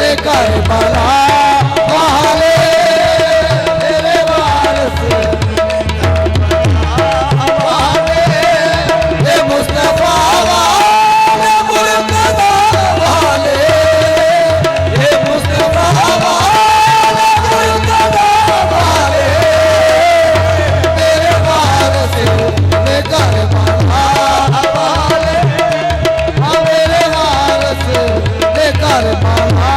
कर बाला वाले तेरे वारस वाले ये मुस्तफा वाले मुर्तजा वाले ये मुस्तफा वाले मुर्तजा वाले तेरे वारस कर बाला वाले मेरे वारस कर बाला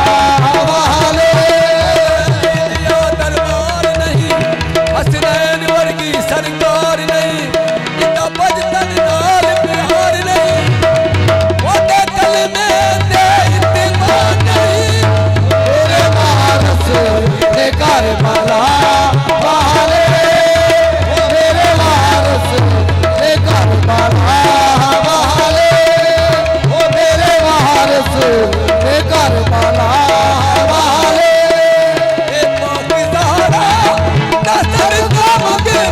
सरकार नहीं इतना बजतन नाल प्यार नहीं ओदे दिल में दे इत्मीनान नहीं तेरे वारस ने कर बाला वाले मेरे वारस ने कर बाला वाले ओ मेरे वारस ने कर बाला वाले ए पाकिस्तान दा सरकार मंगना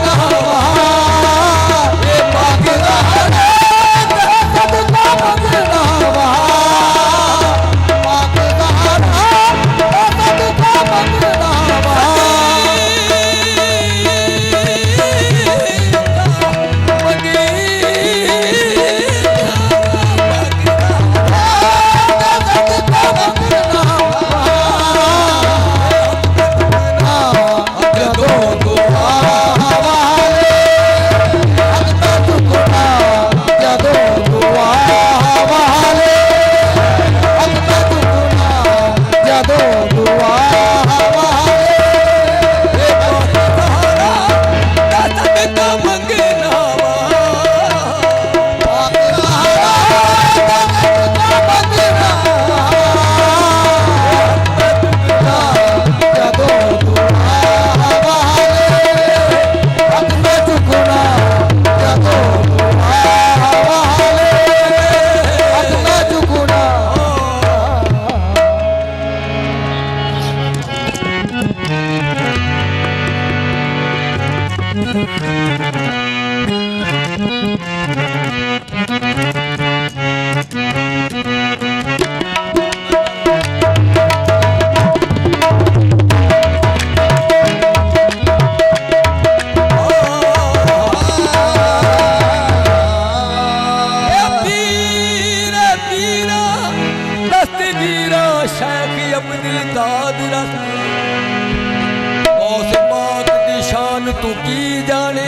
तू की जाने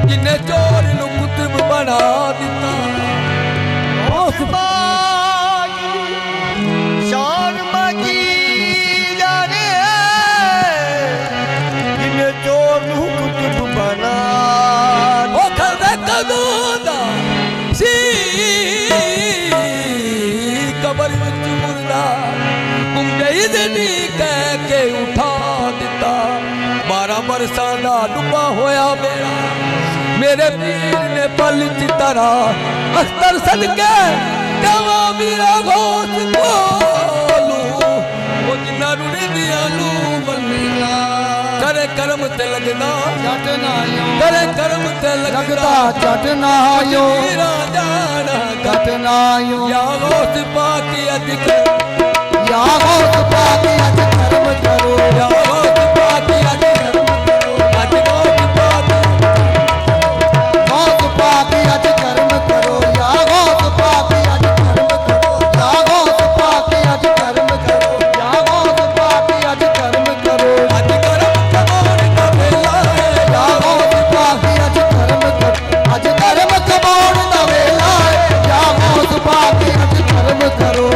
जिन्ने चोर नू कुतुब बना दिता उस शान मकी जाने जिन्ने चोर नू कुतुब बना ओ खदे कदों दा सी कबर विच मुर्दा कुंडे इदनी कह के उठा दिता 12 बरसां दा डुबा होया मेरे पीर ने पल चितरा अख्तर सदके कवा मेरा घोष बोलू वो जिन्ना रुड़ी दिया नू बल्ला करे कर्म ते लगदा जट ना आयो करे कर्म ते लगदा जट ना आयो मेरा जाना घट ना आयो या घोष पाकी अधिक या घोष पाकी अधिक कर्म करो या घोष पाकी अधिक करो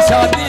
शादी